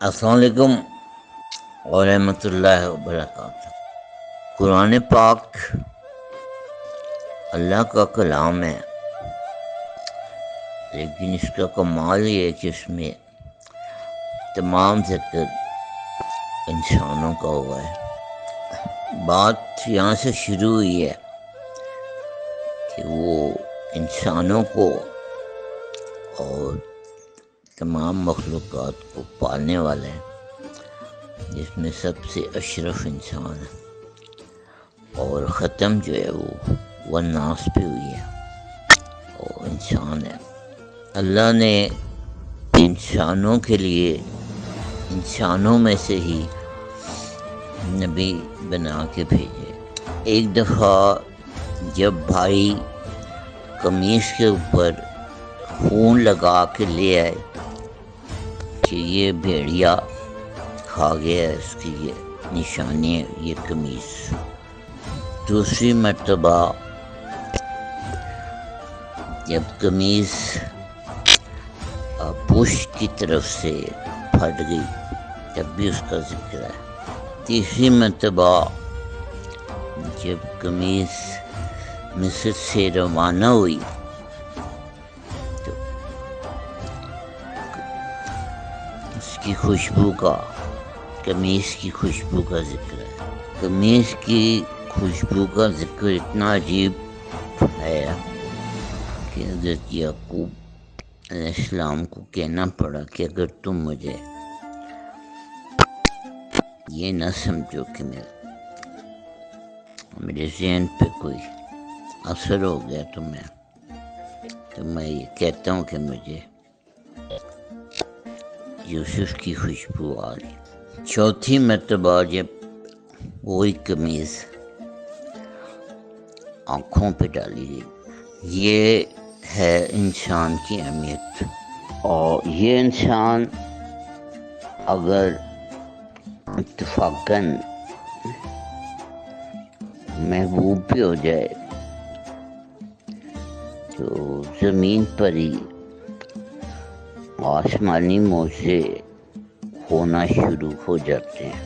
السلام علیکم ورحمۃ اللہ وبرکاتہ۔ قرآن پاک اللہ کا کلام ہے، لیکن اس کا کمال یہ ہے کہ اس میں تمام ذکر انسانوں کا ہوا ہے۔ بات یہاں سے شروع ہوئی ہے کہ وہ انسانوں کو اور تمام مخلوقات کو پالنے والے ہیں، جس میں سب سے اشرف انسان ہے، اور ختم جو ہے وہ والناس پہ ہوئی ہے، اور انسان ہے۔ اللہ نے انسانوں کے لیے انسانوں میں سے ہی نبی بنا کے بھیجے۔ ایک دفعہ جب بھائی قمیص کے اوپر خون لگا کے لے آئے کہ یہ بھیڑیا کھا گیا ہے، اس کی یہ نشانی ہے یہ قمیص۔ دوسری مرتبہ جب قمیص پشت کی طرف سے پھٹ گئی تب بھی اس کا ذکر ہے۔ تیسری مرتبہ جب قمیص مصر سے روانہ ہوئی تو اس کی خوشبو کا، قمیص کی خوشبو کا ذکر ہے۔ قمیص کی خوشبو کا ذکر اتنا عجیب ہے کہ حضرت یعقوب علیہ السلام کو کہنا پڑا کہ اگر تم مجھے یہ نہ سمجھو کہ میرے ذہن پہ کوئی اثر ہو گیا تو میں یہ کہتا ہوں کہ مجھے یوسف کی خوشبو آ رہی۔ چوتھی مرتبہ جب وہی قمیض آنکھوں پہ ڈالی گئی، یہ ہے انسان کی اہمیت۔ اور یہ انسان اگر اتفاقاً محبوب بھی ہو جائے تو زمین پر ہی آسمانی معجزے ہونا شروع ہو جاتے ہیں۔